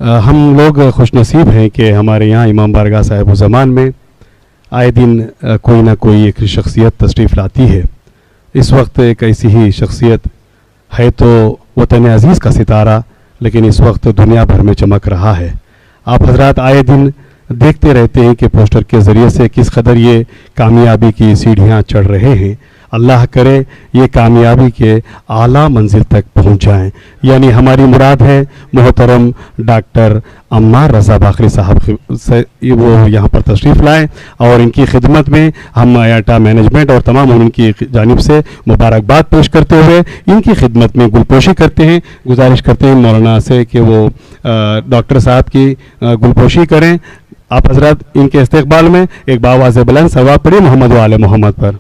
हम लोग खुशनसीब हैं कि हमारे यहाँ इमाम बारगाह साहिब ज़मान में आए दिन कोई ना कोई एक शख्सियत तशरीफ़ लाती है। इस वक्त एक ऐसी ही शख्सियत है तो वतन अज़ीज़ का सितारा, लेकिन इस वक्त दुनिया भर में चमक रहा है। आप हजरात आए दिन देखते रहते हैं कि पोस्टर के ज़रिए से किस कदर ये कामयाबी की सीढ़ियाँ चढ़ रहे हैं। अल्लाह करे ये कामयाबी के आला मंजिल तक पहुँच जाएँ। यानी हमारी मुराद है मोहतरम डॉक्टर अम्मार रज़ा बाखरी साहब से वो यहाँ पर तशरीफ़ लाएँ और इनकी खिदमत में हम आयाटा मैनेजमेंट और तमाम उनकी जानिब से मुबारकबाद पेश करते हुए इनकी खिदमत में गुलपोशी करते हैं। गुजारिश करते हैं मौलाना से कि वो डॉक्टर साहब की गुलपोशी करें। आप हजरत इनके इस्तकबाल में एक बावाज़ बुलंद सलवात पढ़िए मोहम्मद व आले मोहम्मद पर।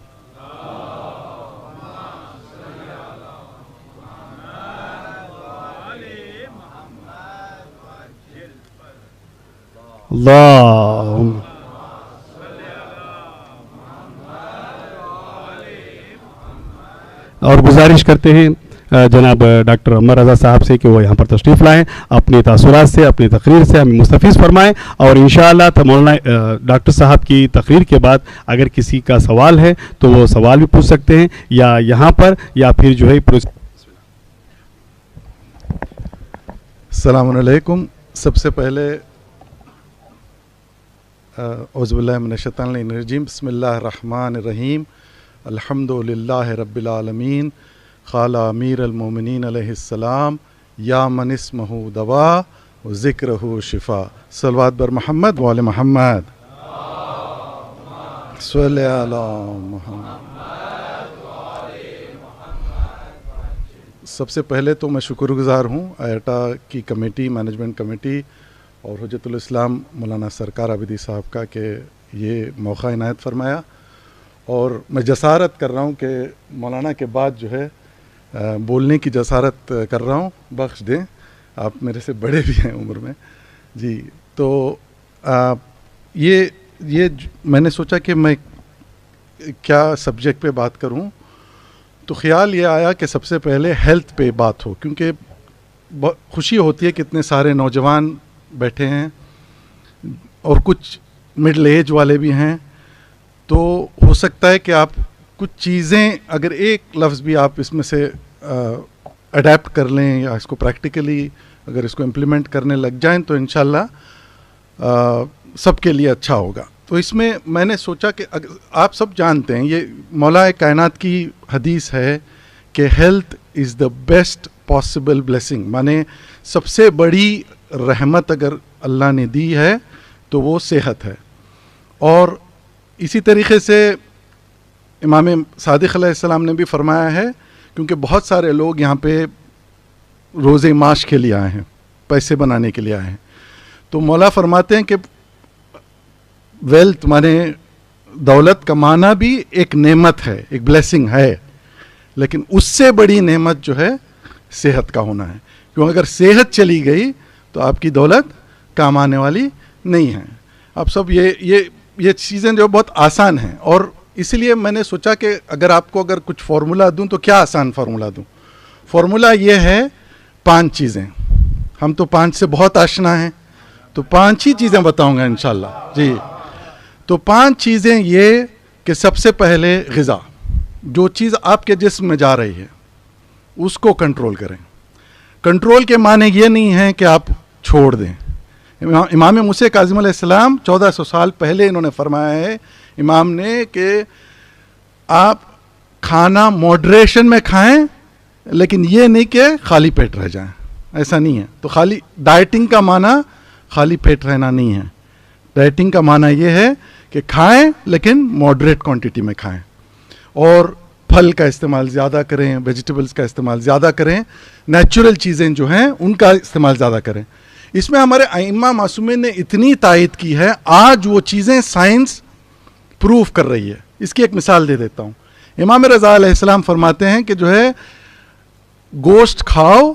और गुजारिश करते हैं जनाब डॉक्टर अम्मार रज़ा साहब से कि वो यहाँ पर तशरीफ़ लाएँ, अपने तासुरात से अपनी तकरीर से हमें मुस्तफ़ीज़ फरमाएँ। और इंशाअल्लाह तो मौलाना डॉक्टर साहब की तकरीर के बाद अगर किसी का सवाल है तो वो सवाल भी पूछ सकते हैं या यहाँ पर या फिर जो है। अस्सलामु अलैकुम। सबसे पहले औज़ुबिल्लाहि मिनश्शैतानिर्रजीम बिस्मिल्लाहिर्रहमानिर्रहीम अल्हम्दुलिल्लाहि रब्बिल आलमीन क़ाला अमीरुल मोमिनीन अलैहिस्सलाम या मन इस्मुहु दवा व ज़िक्रुहु शिफ़ा सल्लल्लाहु बर मोहम्मद व आले मोहम्मद सल्लल्लाहु अला मोहम्मद। सबसे पहले तो मैं शुक्रगुज़ार हूँ आयाटा की कमेटी, मैनेजमेंट कमेटी और हुज्जतुल इस्लाम मौलाना सरकार आबिदी साहब का कि ये मौका इनायत फरमाया। और मैं जसारत कर रहा हूँ कि मौलाना के बाद जो है बोलने की जसारत कर रहा हूँ, बख्श दें, आप मेरे से बड़े भी हैं उम्र में जी। तो ये मैंने सोचा कि मैं क्या सब्जेक्ट पे बात करूँ, तो ख्याल ये आया कि सबसे पहले हेल्थ पे बात हो, क्योंकि बहुत खुशी होती है कि इतने सारे नौजवान बैठे हैं और कुछ मिडिल एज वाले भी हैं। तो हो सकता है कि आप कुछ चीज़ें अगर एक लफ्ज़ भी आप इसमें से अडेप्ट कर लें या इसको प्रैक्टिकली अगर इसको इम्प्लीमेंट करने लग जाएं तो इंशाल्लाह सबके लिए अच्छा होगा। तो इसमें मैंने सोचा कि आप सब जानते हैं ये मौला कायनात की हदीस है कि health is the best possible blessing, माने सबसे बड़ी रहमत अगर अल्लाह ने दी है तो वो सेहत है। और इसी तरीके से इमाम सादिक़ अलैहिस्सलाम ने भी फरमाया है, क्योंकि बहुत सारे लोग यहाँ पे रोज़े माश के लिए आए हैं, पैसे बनाने के लिए आए हैं, तो मौला फरमाते हैं कि वेल्थ माने दौलत कमाना भी एक नेमत है, एक ब्लेसिंग है, लेकिन उससे बड़ी नेमत जो है सेहत का होना है। क्योंकि अगर सेहत चली गई तो आपकी दौलत काम आने वाली नहीं है। आप सब ये चीज़ें जो बहुत आसान हैं, और इसलिए मैंने सोचा कि अगर कुछ फार्मूला दूं तो क्या आसान फार्मूला दूं। फार्मूला ये है 5 चीज़ें, हम तो 5 से बहुत आशना हैं, तो 5 ही चीज़ें बताऊंगा इंशाल्लाह जी। तो 5 चीज़ें ये कि सबसे पहले ग़िज़ा, जो चीज़ आपके जिस्म में जा रही है उसको कंट्रोल करें। कंट्रोल के माने ये नहीं है कि आप छोड़ दें। इमाम मूसा काज़िम अलैहिस्सलाम 1400 साल पहले इन्होंने फरमाया है इमाम ने कि आप खाना मॉडरेशन में खाएं, लेकिन ये नहीं कि खाली पेट रह जाएं, ऐसा नहीं है। तो खाली डाइटिंग का माना खाली पेट रहना नहीं है। डाइटिंग का माना ये है कि खाएं लेकिन मॉडरेट क्वांटिटी में खाएं, और फल का इस्तेमाल ज़्यादा करें, वेजिटेबल्स का इस्तेमाल ज़्यादा करें, नेचुरल चीज़ें जो हैं उनका इस्तेमाल ज़्यादा करें। इसमें हमारे आइम्मा मासूमीन ने इतनी तायद की है, आज वो चीज़ें साइंस प्रूफ कर रही है। इसकी एक मिसाल दे देता हूँ। इमाम रज़ा अलैहिस्सलाम फरमाते हैं कि जो है गोश्त खाओ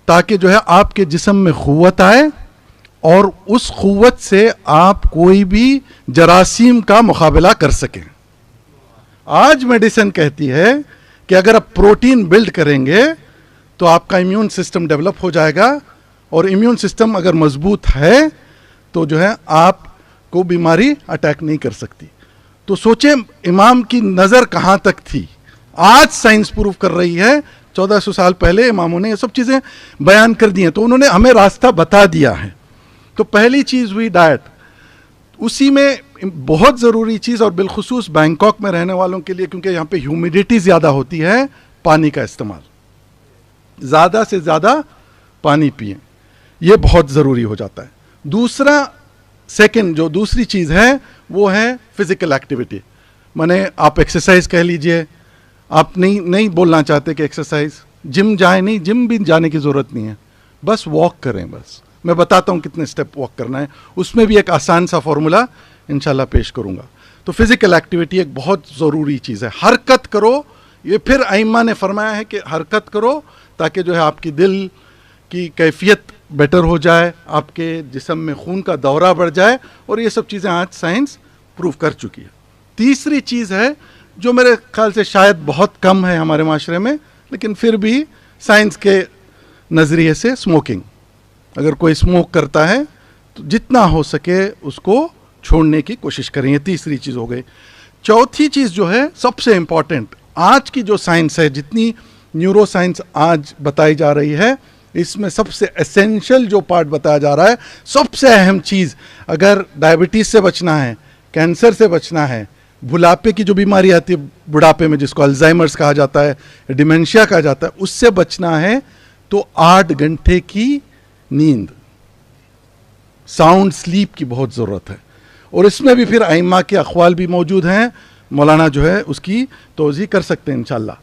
ताकि जो है आपके जिस्म में क़ुव्वत आए और उस क़ुव्वत से आप कोई भी जरासीम का मुकाबला कर सकें। आज मेडिसिन कहती है कि अगर आप प्रोटीन बिल्ड करेंगे तो आपका इम्यून सिस्टम डेवलप हो जाएगा और इम्यून सिस्टम अगर मजबूत है तो जो है आपको बीमारी अटैक नहीं कर सकती। तो सोचें इमाम की नज़र कहाँ तक थी। आज साइंस प्रूव कर रही है, 1400 साल पहले इमामों ने ये सब चीज़ें बयान कर दी हैं, तो उन्होंने हमें रास्ता बता दिया है। तो पहली चीज़ हुई डाइट, उसी में बहुत ज़रूरी चीज़, और बिलखुसूस बैंकॉक में रहने वालों के लिए, क्योंकि यहाँ पे ह्यूमिडिटी ज़्यादा होती है, पानी का इस्तेमाल, ज़्यादा से ज़्यादा पानी पिएं, ये बहुत ज़रूरी हो जाता है। दूसरी चीज़ है वो है फिज़िकल एक्टिविटी। माने आप एक्सरसाइज कह लीजिए, आप नहीं बोलना चाहते कि एक्सरसाइज, जिम जाए नहीं, जिम भी जाने की ज़रूरत नहीं है, बस वॉक करें। बस मैं बताता हूँ कितने स्टेप वॉक करना है, उसमें भी एक आसान सा फॉर्मूला इंशाल्लाह पेश करूँगा। तो फिज़िकल एक्टिविटी एक बहुत ज़रूरी चीज़ है, हरकत करो। ये फिर आइम्मा ने फरमाया है कि हरकत करो ताकि जो है आपकी दिल की कैफियत बेटर हो जाए, आपके जिस्म में खून का दौरा बढ़ जाए, और ये सब चीज़ें आज साइंस प्रूव कर चुकी है। तीसरी चीज़ है जो मेरे ख्याल से शायद बहुत कम है हमारे माशरे में, लेकिन फिर भी साइंस के नज़रिए से स्मोकिंग। अगर कोई स्मोक करता है तो जितना हो सके उसको छोड़ने की कोशिश करें, ये तीसरी चीज़ हो गई। चौथी चीज़ जो है सबसे इम्पॉर्टेंट, आज की जो साइंस है, जितनी न्यूरो साइंस आज बताई जा रही है, इसमें सबसे एसेंशियल जो पार्ट बताया जा रहा है, सबसे अहम चीज़, अगर डायबिटीज़ से बचना है, कैंसर से बचना है, बुढ़ापे की जो बीमारी आती है बुढ़ापे में, जिसको अल्जाइमर्स कहा जाता है, डिमेंशिया कहा जाता है, उससे बचना है तो 8 घंटे की नींद, साउंड स्लीप की बहुत ज़रूरत है। और इसमें भी फिर आइम्मा के अक़वाल भी मौजूद हैं, मौलाना जो है उसकी तोज़ी कर सकते हैं इंशाल्लाह।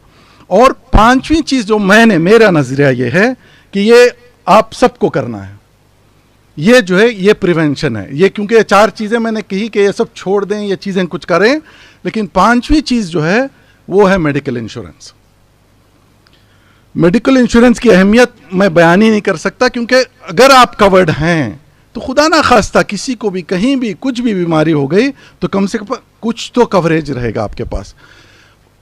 और पांचवी चीज़ जो मेरा नज़रिया ये है कि ये आप सबको करना है, ये जो है ये प्रिवेंशन है। ये क्योंकि 4 चीज़ें मैंने कही कि ये सब छोड़ दें, ये चीज़ें कुछ करें, लेकिन पांचवी चीज़ जो है वो है मेडिकल इंश्योरेंस। मेडिकल इंश्योरेंस की अहमियत मैं बयान ही नहीं कर सकता, क्योंकि अगर आप कवर्ड हैं तो खुदा ना खास्ता किसी को भी कहीं भी कुछ भी बीमारी हो गई तो कम से कम कुछ तो कवरेज रहेगा आपके पास।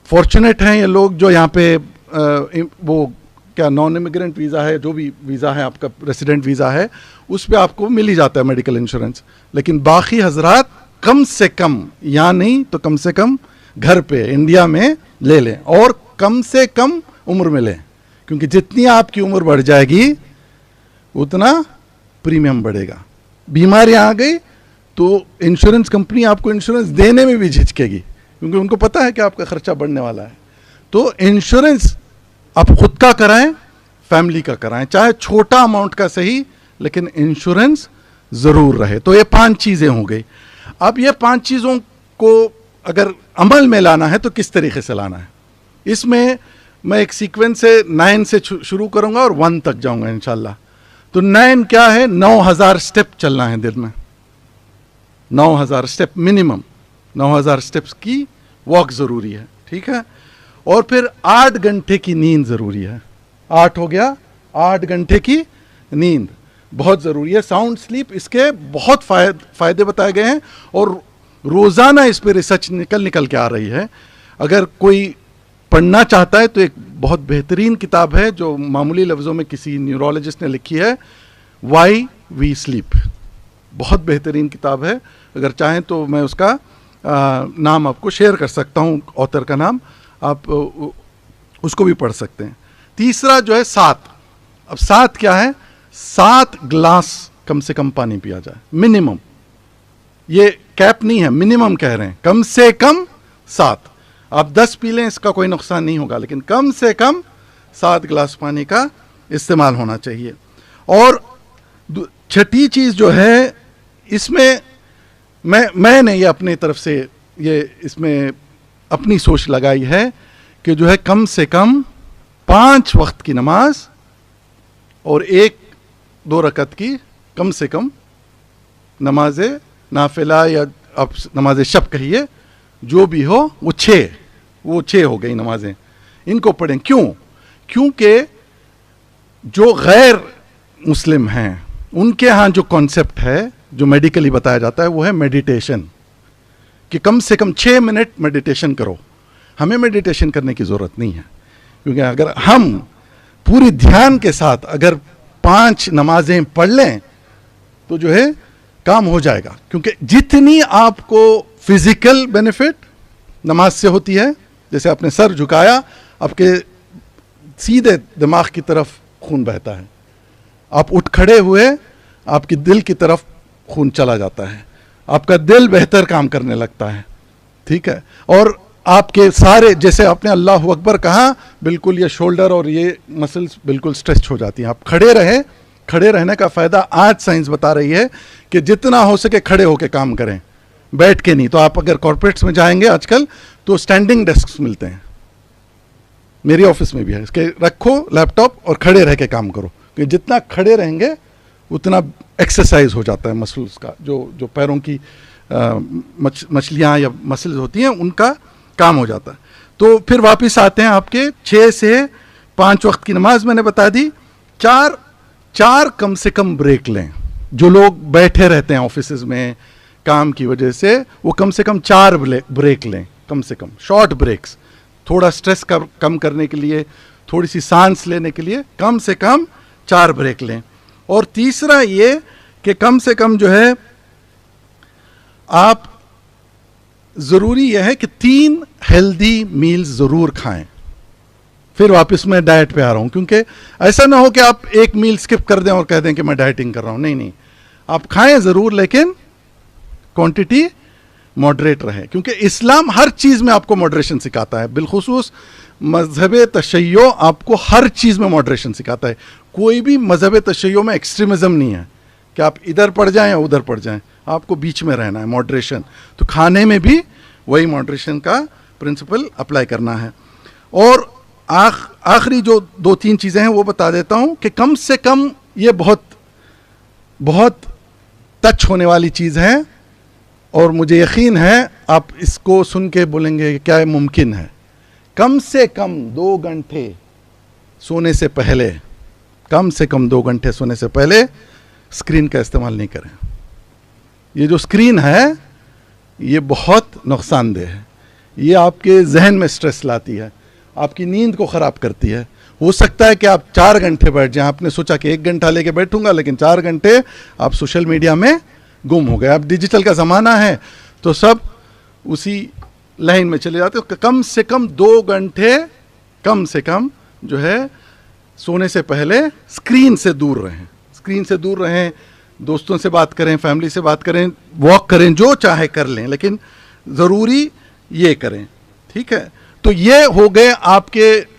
फॉर्चुनेट हैं ये लोग जो यहाँ पे वो क्या नॉन इमिग्रेंट वीज़ा है, जो भी वीज़ा है आपका, रेसिडेंट वीज़ा है, उस पर आपको मिल ही जाता है मेडिकल इंश्योरेंस। लेकिन बाकी हजरात कम से कम, या नहीं तो कम से कम घर पे इंडिया में ले लें, और कम से कम उम्र में लें, क्योंकि जितनी आपकी उम्र बढ़ जाएगी उतना प्रीमियम बढ़ेगा। बीमारी आ गई तो इंश्योरेंस कंपनी आपको इंश्योरेंस देने में भी झिझकेगी, क्योंकि उनको पता है कि आपका खर्चा बढ़ने वाला है। तो इंश्योरेंस आप खुद का कराएं, फैमिली का कराएं, चाहे छोटा अमाउंट का सही, लेकिन इंश्योरेंस ज़रूर रहे। तो ये 5 चीज़ें हो गई। अब ये 5 चीज़ों को अगर अमल में लाना है तो किस तरीके से लाना है, इसमें मैं एक सीक्वेंस से 9 से शुरू करूंगा और 1 तक जाऊंगा इंशाल्लाह। तो 9 क्या है, 9000 स्टेप चलना है दिन में, 9000 स्टेप मिनिमम, 9000 स्टेप्स की वॉक ज़रूरी है, ठीक है। और फिर 8 घंटे की नींद ज़रूरी है। 8 हो गया, 8 घंटे की नींद बहुत ज़रूरी है। साउंड स्लीप, इसके बहुत फ़ायदे बताए गए हैं और रोज़ाना इस पर रिसर्च निकल के आ रही है। अगर कोई पढ़ना चाहता है तो एक बहुत बेहतरीन किताब है जो मामूली लफ्ज़ों में किसी न्यूरोलॉजिस्ट ने लिखी है, वाई वी स्लीप। बहुत बेहतरीन किताब है, अगर चाहें तो मैं उसका नाम आपको शेयर कर सकता हूँ, ऑथर का नाम, आप उसको भी पढ़ सकते हैं। तीसरा जो है 7। अब 7 क्या है, 7 गिलास कम से कम पानी पिया जाए मिनिमम। ये कैप नहीं है, मिनिमम कह रहे हैं, कम से कम 7। आप 10 पी लें इसका कोई नुकसान नहीं होगा, लेकिन कम से कम 7 गिलास पानी का इस्तेमाल होना चाहिए। और छठी चीज़ जो है, इसमें मैंने ये अपनी तरफ से ये इसमें अपनी सोच लगाई है कि जो है कम से कम 5 वक्त की नमाज और 1-2 रकत की कम से कम नमाज नाफिला, या आप नमाज शब कहिए, जो भी हो, वो 6 हो गई नमाजें, इनको पढ़ें। क्यों? क्योंकि जो गैर मुस्लिम हैं उनके यहाँ जो कॉन्सेप्ट है, जो मेडिकली बताया जाता है, वो है मेडिटेशन, कि कम से कम 6 मिनट मेडिटेशन करो। हमें मेडिटेशन करने की ज़रूरत नहीं है, क्योंकि अगर हम पूरी ध्यान के साथ अगर 5 नमाजें पढ़ लें तो जो है काम हो जाएगा। क्योंकि जितनी आपको फिजिकल बेनिफिट नमाज से होती है, जैसे आपने सर झुकाया, आपके सीधे दिमाग की तरफ खून बहता है, आप उठ खड़े हुए, आपकी दिल की तरफ खून चला जाता है, आपका दिल बेहतर काम करने लगता है, ठीक है। और आपके सारे, जैसे आपने अल्लाह अकबर कहा, बिल्कुल ये शोल्डर और ये मसल्स बिल्कुल स्ट्रेच हो जाती हैं। आप खड़े रहे, खड़े रहने का फ़ायदा आज साइंस बता रही है कि जितना हो सके खड़े होकर काम करें, बैठ के नहीं। तो आप अगर कॉर्पोरेट्स में जाएंगे आजकल तो स्टैंडिंग डेस्क मिलते हैं, मेरी ऑफिस में भी है, इसके रखो लैपटॉप और खड़े रह के काम करो, क्योंकि जितना खड़े रहेंगे उतना एक्सरसाइज हो जाता है मसल्स का, जो पैरों की मछलियाँ या मसल्स होती हैं उनका काम हो जाता है। तो फिर वापस आते हैं आपके 6 से 5 वक्त की नमाज मैंने बता दी। 4 कम से कम ब्रेक लें। जो लोग बैठे रहते हैं ऑफिसेज में काम की वजह से, वो कम से कम 4 ब्रेक लें, कम से कम शॉर्ट ब्रेक्स, थोड़ा स्ट्रेस कम करने के लिए, थोड़ी सी सांस लेने के लिए कम से कम 4 ब्रेक लें। और तीसरा ये कि कम से कम जो है आप, ज़रूरी यह है कि 3 हेल्दी मील्स ज़रूर खाएं। फिर वापस मैं डाइट पे आ रहा हूँ, क्योंकि ऐसा ना हो कि आप एक मील स्किप कर दें और कह दें कि मैं डाइटिंग कर रहा हूँ। नहीं, आप खाएं ज़रूर, लेकिन क्वांटिटी मॉडरेट रहे, क्योंकि इस्लाम हर चीज़ में आपको मॉडरेशन सिखाता है। बिलखुसूस मजहब तशय्यो आपको हर चीज़ में मॉडरेशन सिखाता है। कोई भी मजहब तशय्यो में एक्सट्रीमिज़म नहीं है कि आप इधर पड़ जाएं या उधर पड़ जाएं, आपको बीच में रहना है, मॉडरेशन। तो खाने में भी वही मॉडरेशन का प्रिंसिपल अप्लाई करना है। और आखिरी जो 2-3 चीज़ें हैं वो बता देता हूँ कि कम से कम ये बहुत टच होने वाली चीज़ है, और मुझे यकीन है आप इसको सुन के बोलेंगे कि क्या ये मुमकिन है। कम से कम 2 घंटे सोने से पहले, कम से कम 2 घंटे सोने से पहले स्क्रीन का इस्तेमाल नहीं करें। ये जो स्क्रीन है ये बहुत नुकसानदेह है, ये आपके जहन में स्ट्रेस लाती है, आपकी नींद को ख़राब करती है। हो सकता है कि आप 4 घंटे बैठ जाएं, आपने सोचा कि 1 घंटा लेके बैठूंगा, लेकिन 4 घंटे आप सोशल मीडिया में गुम हो गए। अब डिजिटल का ज़माना है तो सब उसी लाइन में चले जाते हो। कम से कम 2 घंटे कम से कम जो है सोने से पहले स्क्रीन से दूर रहें, स्क्रीन से दूर रहें। दोस्तों से बात करें, फैमिली से बात करें, वॉक करें, जो चाहे कर लें, लेकिन ज़रूरी ये करें, ठीक है। तो ये हो गए आपके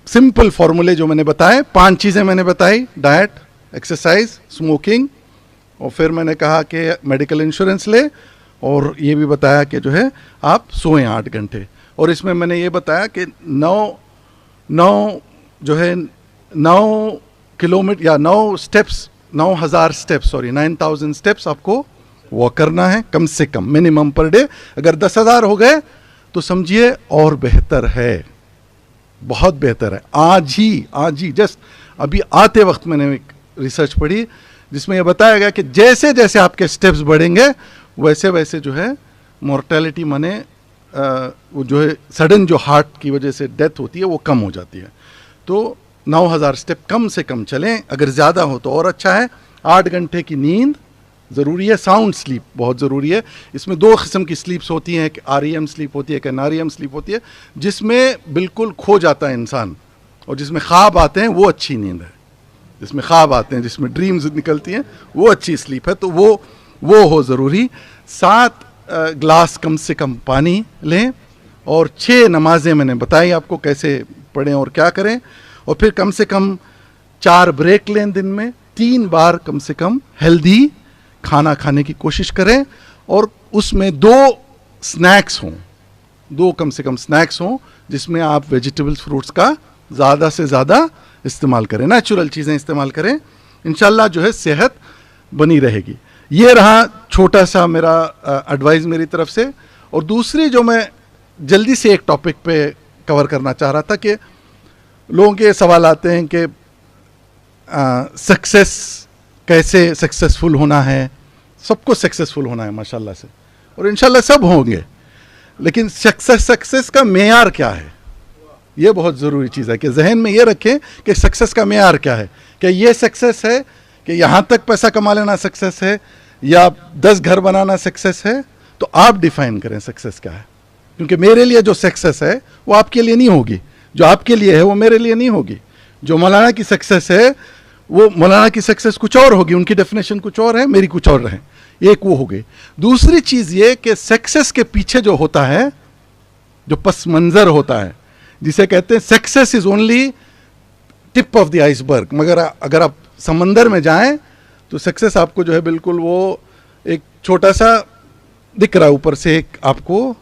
सिंपल फॉर्मूले जो मैंने बताए। 5 चीज़ें मैंने बताई, डाइट, एक्सरसाइज, स्मोकिंग, और फिर मैंने कहा कि मेडिकल इंश्योरेंस ले, और ये भी बताया कि जो है आप सोएं 8 घंटे। और इसमें मैंने ये बताया कि 9 किलोमीटर या 9,000 स्टेप्स, 9,000 स्टेप्स आपको वॉक करना है कम से कम, मिनिमम पर डे। अगर 10,000 हो गए तो समझिए और बेहतर है, बहुत बेहतर है। आज ही जस्ट अभी आते वक्त मैंने एक रिसर्च पढ़ी जिसमें यह बताया गया कि जैसे जैसे आपके स्टेप्स बढ़ेंगे वैसे वैसे जो है मॉर्टेलिटी माने वो जो है सडन जो हार्ट की वजह से डेथ होती है वो कम हो जाती है। तो 9,000 स्टेप कम से कम चलें, अगर ज़्यादा हो तो और अच्छा है। 8 घंटे की नींद ज़रूरी है, साउंड स्लीप बहुत ज़रूरी है। इसमें 2 किस्म की स्लीप्स होती हैं, एक REM स्लीप होती है, एक NREM स्लीप होती है, जिसमें बिल्कुल खो जाता है इंसान, और जिसमें ख्वाब आते हैं वो अच्छी नींद है। जिसमें ख्वाब आते हैं, जिसमें ड्रीम्स निकलती हैं, वो अच्छी स्लीप है। तो वो हो ज़रूरी। 7 ग्लास कम से कम पानी लें, और 6 नमाजें मैंने बताई आपको कैसे पढ़ें और क्या करें। और फिर कम से कम 4 ब्रेक लें दिन में, 3 बार कम से कम हेल्दी खाना खाने की कोशिश करें, और उसमें 2 स्नैक्स हों, 2 कम से कम स्नैक्स हों जिसमें आप वेजिटेबल्स, फ्रूट्स का ज़्यादा से ज़्यादा इस्तेमाल करें, नेचुरल चीज़ें इस्तेमाल करें। इंशाल्लाह जो है सेहत बनी रहेगी। ये रहा छोटा सा मेरा एडवाइस मेरी तरफ से। और दूसरी जो मैं जल्दी से एक टॉपिक पे कवर करना चाह रहा था कि लोगों के सवाल आते हैं कि सक्सेस, कैसे सक्सेसफुल होना है। सबको सक्सेसफुल होना है माशाल्लाह से, और इंशाल्लाह सब होंगे, लेकिन सक्सेस का मेयार क्या है? ये बहुत ज़रूरी चीज़ है कि जहन में ये रखें कि सक्सेस का मेयार क्या है, कि ये सक्सेस है कि यहाँ तक पैसा कमा लेना सक्सेस है या 10 घर बनाना सक्सेस है। तो आप डिफाइन करें सक्सेस क्या है, क्योंकि मेरे लिए जो सक्सेस है वो आपके लिए नहीं होगी, जो आपके लिए है वो मेरे लिए नहीं होगी। जो मौलाना की सक्सेस है वो मौलाना की सक्सेस कुछ और होगी, उनकी डेफिनेशन कुछ और है, मेरी कुछ और है। एक वो हो गई। दूसरी चीज़ ये कि सक्सेस के पीछे जो होता है, जो पस मंज़र होता है, जिसे कहते हैं success is only tip of the iceberg, मगर अगर आप समंदर में जाएं तो सक्सेस आपको जो है बिल्कुल वो एक छोटा सा दिख रहा है ऊपर से, एक आपको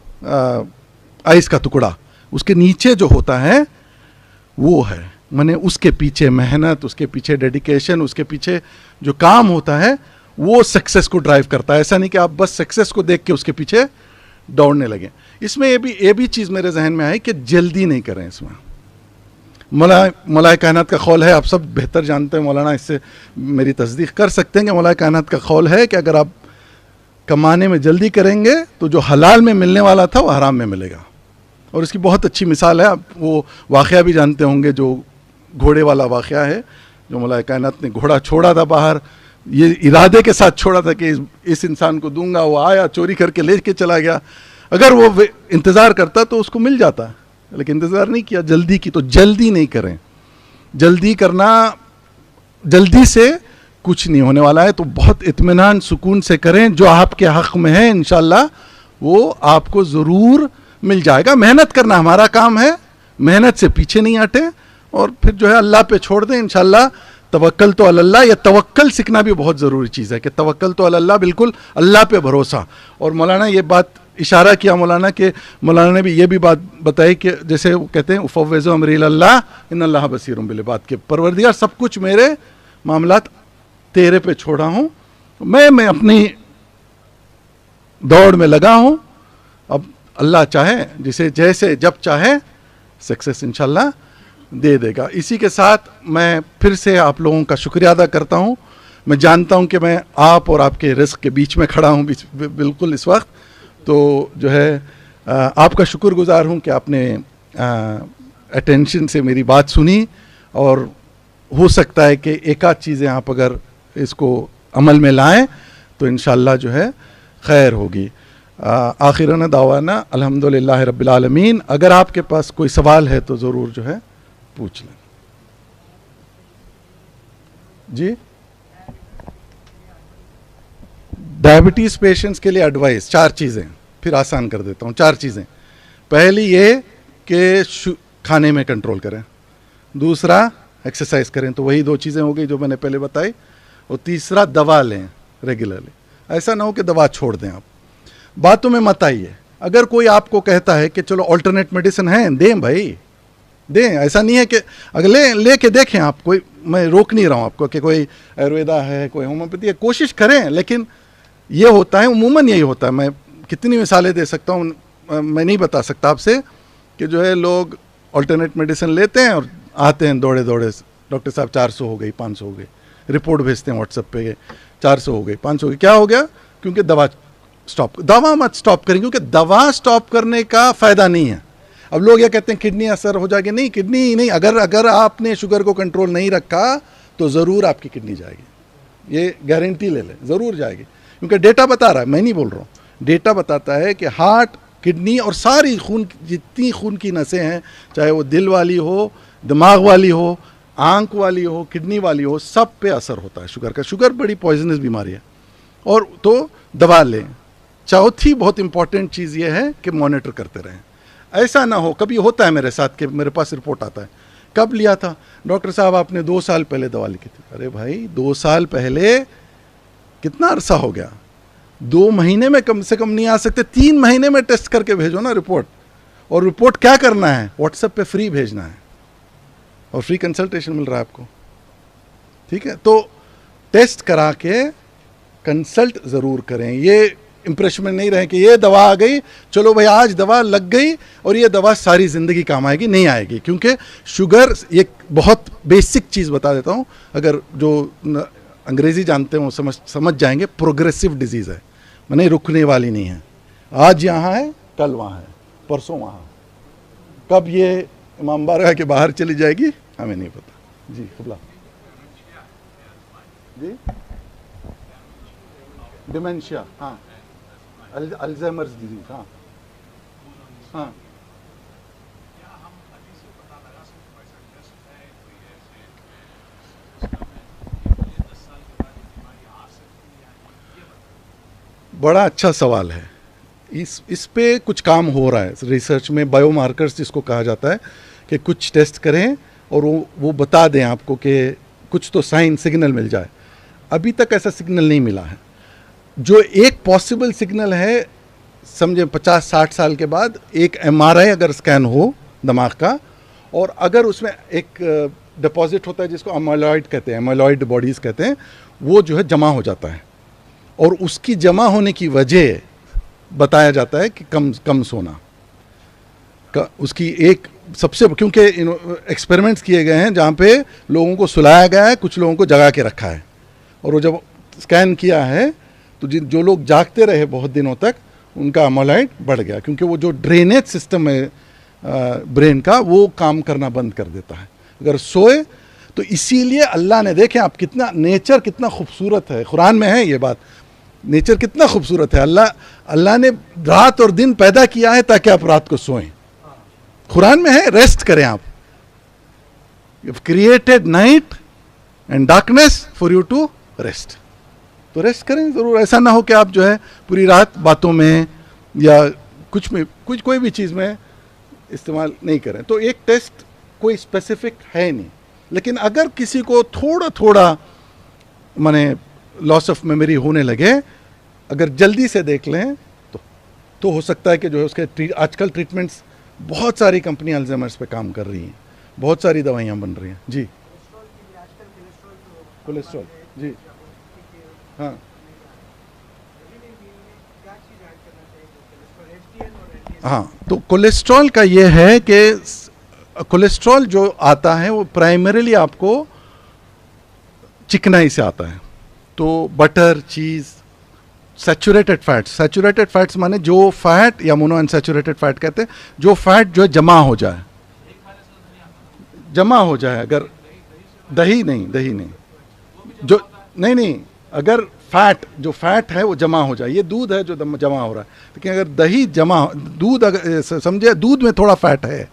आइस का टुकड़ा, उसके नीचे जो होता है वो है, माने उसके पीछे मेहनत, उसके पीछे डेडिकेशन, उसके पीछे जो काम होता है वो सक्सेस को ड्राइव करता है। ऐसा नहीं कि आप बस सक्सेस को देख के उसके पीछे दौड़ने लगे। इसमें ये भी चीज़ मेरे जहन में आई कि जल्दी नहीं करें इसमें। मौलाए कायनात का कौल है, आप सब बेहतर जानते हैं, मौलाना इससे मेरी तस्दीक कर सकते हैं कि मौलाए कायनात का कौल है कि अगर आप कमाने में जल्दी करेंगे तो जो हलाल में मिलने वाला था वो हराम में मिलेगा। और इसकी बहुत अच्छी मिसाल है, आप वो वाक़या भी जानते होंगे जो घोड़े वाला वाक़या है, जो मौलाए कायनात ने घोड़ा छोड़ा था बाहर, ये इरादे के साथ छोड़ा था कि इस इंसान को दूंगा, वो आया चोरी करके ले के चला गया। अगर वो इंतज़ार करता तो उसको मिल जाता, लेकिन इंतज़ार नहीं किया, जल्दी की। तो जल्दी नहीं करें, जल्दी करना, जल्दी से कुछ नहीं होने वाला है। तो बहुत इत्मीनान सुकून से करें, जो आपके हक़ में है इंशाअल्लाह वो आपको ज़रूर मिल जाएगा। मेहनत करना हमारा काम है, मेहनत से पीछे नहीं हटे और फिर जो है अल्लाह पे छोड़ दें इंशाअल्लाह। तवक्कल तो अल्लाह, या तवक्कल सीखना भी बहुत ज़रूरी चीज़ है कि तवक्कल तो अल्लाह, बिल्कुल अल्लाह पे भरोसा। और मौलाना ये बात इशारा किया मौलाना के, मौलाना ने भी ये भी बात बताई कि जैसे वो कहते हैं उफ़व्विज़ु अम्री इलल्लाह इन्नल्लाह बसीरुम बिल इबाद, के परवरदिगार सब कुछ मेरे मामलात तेरे पे छोड़ा हूँ, मैं अपनी दौड़ में लगा हूँ। अब अल्लाह चाहे जिसे जैसे जब चाहे सक्सेस इंशाल्लाह दे देगा। इसी के साथ मैं फिर से आप लोगों का शुक्रिया अदा करता हूँ। मैं जानता हूँ कि मैं आप और आपके रिस्क के बीच में खड़ा हूँ बिल्कुल इस वक्त, तो जो है आपका शुक्रगुजार हूँ कि आपने अटेंशन से मेरी बात सुनी। और हो सकता है कि एक आध चीज़ें आप अगर इसको अमल में लाएं तो इंशाअल्लाह जो है खैर होगी। आखिरन दावाना अल्हम्दुलिल्लाह रब्बिल आलमीन। अगर आपके पास कोई सवाल है तो ज़रूर जो है पूछ लें। जी, डायबिटीज़ पेशेंट्स के लिए एडवाइस 4 चीज़ें, फिर आसान कर देता हूँ। 4 चीज़ें। पहली ये कि खाने में कंट्रोल करें, दूसरा एक्सरसाइज करें, तो वही 2 चीज़ें हो गई जो मैंने पहले बताई, और तीसरा दवा लें रेगुलरली। ऐसा ना हो कि दवा छोड़ दें। आप बातों में मत आइए। अगर कोई आपको कहता है कि चलो अल्टरनेट मेडिसिन है, दें भाई, दें। ऐसा नहीं है कि अगर ले के देखें आप, कोई, मैं रोक नहीं रहा हूँ आपको कि कोई आयुर्वेदा है, कोई होम्योपैथी है, कोशिश करें। लेकिन ये होता है, उमूमन यही होता है। मैं कितनी मिसालें दे सकता हूँ, मैं नहीं बता सकता आपसे, कि जो है लोग अल्टरनेट मेडिसिन लेते हैं और आते हैं दौड़े दौड़े, डॉक्टर साहब 400 हो गई, 500 हो गई, रिपोर्ट भेजते हैं व्हाट्सएप पे, 400 हो गई, 500 हो गई। क्या हो गया? क्योंकि दवा मत स्टॉप करें, क्योंकि दवा स्टॉप करने का फ़ायदा नहीं है। अब लोग ये कहते हैं किडनी असर हो जाएगी, नहीं, किडनी नहीं। अगर आपने शुगर को कंट्रोल नहीं रखा तो ज़रूर आपकी किडनी जाएगी, ये गारंटी ले लें, ज़रूर जाएगी। क्योंकि डेटा बता रहा है, मैं नहीं बोल रहा हूँ, डेटा बताता है कि हार्ट, किडनी और सारी जितनी खून की नसें हैं, चाहे वो दिल वाली हो, दिमाग वाली हो, आंख वाली हो, किडनी वाली हो, सब पे असर होता है शुगर का। शुगर बड़ी पॉइजनस बीमारी है, और तो दवा लें। चौथी बहुत इंपॉर्टेंट चीज़ ये है कि मॉनिटर करते रहें। ऐसा ना हो, कभी होता है मेरे साथ कि मेरे पास रिपोर्ट आता है, कब लिया था डॉक्टर साहब आपने? 2 साल पहले दवा लिखी थी। अरे भाई, 2 साल पहले कितना अरसा हो गया? 2 महीने में कम से कम नहीं आ सकते, 3 महीने में टेस्ट करके भेजो ना रिपोर्ट। और रिपोर्ट क्या करना है? व्हाट्सएप पे फ्री भेजना है, और फ्री कंसल्टेशन मिल रहा है आपको, ठीक है? तो टेस्ट करा के कंसल्ट ज़रूर करें। ये इंप्रेशन में नहीं रहे कि ये दवा आ गई, चलो भाई आज दवा लग गई और ये दवा सारी ज़िंदगी काम आएगी, नहीं आएगी। क्योंकि शुगर, एक बहुत बेसिक चीज़ बता देता हूँ, अगर जो अंग्रेज़ी जानते हैं वो समझ जाएंगे, प्रोग्रेसिव डिजीज़ है, माने रुकने वाली नहीं है। आज यहाँ है, कल वहाँ है, परसों वहाँ। कब ये इमाम बारगाह के बाहर चली जाएगी, हमें नहीं पता जी। खुला जी, डिमेंशिया, हाँ, अल्जाइमर्स डिजीज, हाँ हाँ। बड़ा अच्छा सवाल है। इस पे कुछ काम हो रहा है रिसर्च में, बायोमार्कर्स जिसको कहा जाता है, कि कुछ टेस्ट करें और वो बता दें आपको कि कुछ तो साइन सिग्नल मिल जाए। अभी तक ऐसा सिग्नल नहीं मिला है। जो एक पॉसिबल सिग्नल है, समझे 50-60 साल के बाद एक एमआरआई अगर स्कैन हो दिमाग का, और अगर उसमें एक डिपॉजिट होता है जिसको एमाइलॉइड कहते हैं, एमाइलॉइड बॉडीज़ कहते हैं, वो जो है जमा हो जाता है, और उसकी जमा होने की वजह बताया जाता है कि कम सोना का उसकी एक सबसे, क्योंकि एक्सपेरिमेंट्स किए गए हैं जहाँ पे लोगों को सुलाया गया है, कुछ लोगों को जगा के रखा है, और वो जब स्कैन किया है तो जो लोग जागते रहे बहुत दिनों तक, उनका एमाइलॉइड बढ़ गया, क्योंकि वो जो ड्रेनेज सिस्टम है ब्रेन का, वो काम करना बंद कर देता है अगर सोए। तो इसीलिए अल्लाह ने, देखें आप कितना नेचर कितना खूबसूरत है, कुरान में है ये बात, नेचर कितना खूबसूरत है। अल्लाह ने रात और दिन पैदा किया है ताकि आप रात को सोएं। कुरान में है, रेस्ट करें आप। You have created night and darkness for you to rest. तो रेस्ट करें ज़रूर। ऐसा ना हो कि आप जो है पूरी रात बातों में या कुछ में, कोई भी चीज़ में इस्तेमाल नहीं करें। तो एक टेस्ट कोई स्पेसिफिक है नहीं, लेकिन अगर किसी को थोड़ा थोड़ा माने लॉस ऑफ मेमोरी होने लगे, अगर जल्दी से देख लें तो हो सकता है कि जो है उसके आजकल ट्रीटमेंट्स, बहुत सारी कंपनी अल्जाइमर्स पे काम कर रही हैं, बहुत सारी दवाइयाँ बन रही हैं जी। कोलेस्ट्रॉल जी, हाँ। हाँ, तो कोलेस्ट्रॉल का ये है कि कोलेस्ट्रॉल जो आता है वो प्राइमरीली आपको चिकनाई से आता है। तो बटर, चीज़, सैचुरेटेड फैट्स माने जो फैट, या मोनो अनसैचुरेटेड फैट कहते हैं, जो फैट जो है जमा हो जाए, अगर दही नहीं, जो नहीं, अगर जो फैट है वो जमा हो जाए, ये दूध है जो जमा हो रहा है, लेकिन अगर दही दूध, अगर समझे दूध में थोड़ा फैट है,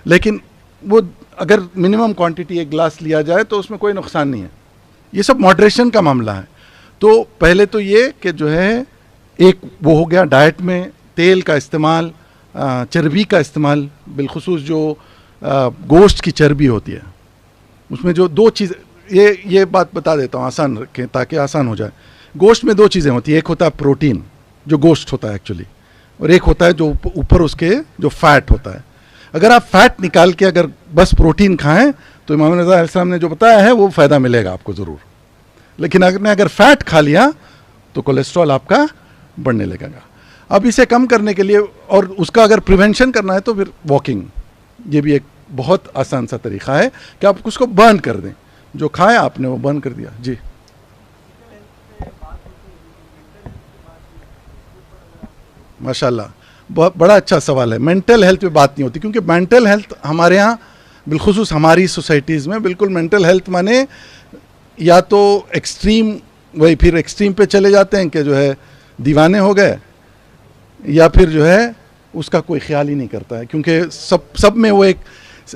लेकिन वो अगर मिनिमम क्वांटिटी एक गिलास लिया जाए तो उसमें कोई नुकसान नहीं है। ये सब मॉडरेशन का मामला है। तो पहले तो ये कि जो है एक वो हो गया, डाइट में तेल का इस्तेमाल, चर्बी का इस्तेमाल, बिलखुसूस जो गोश्त की चर्बी होती है, उसमें जो दो चीज़, ये बात बता देता हूँ आसान रखें ताकि आसान हो जाए। गोश्त में दो चीज़ें होती हैं, एक होता है प्रोटीन जो गोश्त होता है एक्चुअली, और एक होता है जो ऊपर उसके जो फैट होता है। अगर आप फैट निकाल के अगर बस प्रोटीन खाएं तो इमाम रज़ा अलैहिस्सलाम ने जो बताया है वो फ़ायदा मिलेगा आपको ज़रूर, लेकिन अगर फैट खा लिया तो कोलेस्ट्रॉल आपका बढ़ने लगेगा। अब इसे कम करने के लिए और उसका अगर प्रिवेंशन करना है तो फिर वॉकिंग, ये भी एक बहुत आसान सा तरीक़ा है कि आप उसको बर्न कर दें, जो खाया आपने वो बर्न कर दिया जी। माशाल्लाह, बहुत बड़ा अच्छा सवाल है। मेंटल हेल्थ पे बात नहीं होती, क्योंकि मेंटल हेल्थ हमारे यहाँ बिलखुसूस हमारी सोसाइटीज़ में बिल्कुल मेंटल हेल्थ माने या तो एक्सट्रीम, वही फिर एक्सट्रीम पे चले जाते हैं कि जो है दीवाने हो गए, या फिर जो है उसका कोई ख्याल ही नहीं करता है, क्योंकि सब में वो एक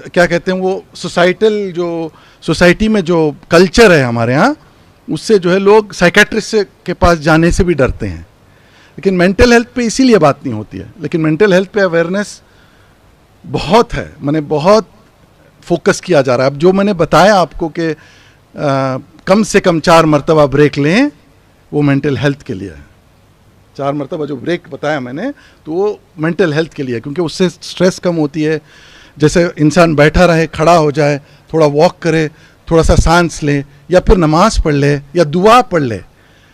क्या कहते हैं, वो सोसाइटी में जो कल्चर है हमारे यहाँ, उससे जो है लोग साइकेट्रिस्ट के पास जाने से भी डरते हैं। लेकिन मेंटल हेल्थ पे इसीलिए बात नहीं होती है, लेकिन मेंटल हेल्थ पे अवेयरनेस बहुत है, मैंने बहुत फोकस किया जा रहा है। अब जो मैंने बताया आपको कि कम से कम 4 मरतबा ब्रेक लें, वो मेंटल हेल्थ के लिए है। 4 मरतबा जो ब्रेक बताया मैंने, तो वो मेंटल हेल्थ के लिए है, क्योंकि उससे स्ट्रेस कम होती है। जैसे इंसान बैठा रहे, खड़ा हो जाए, थोड़ा वॉक करे, थोड़ा सा सांस ले, या फिर नमाज पढ़ ले या दुआ पढ़ ले।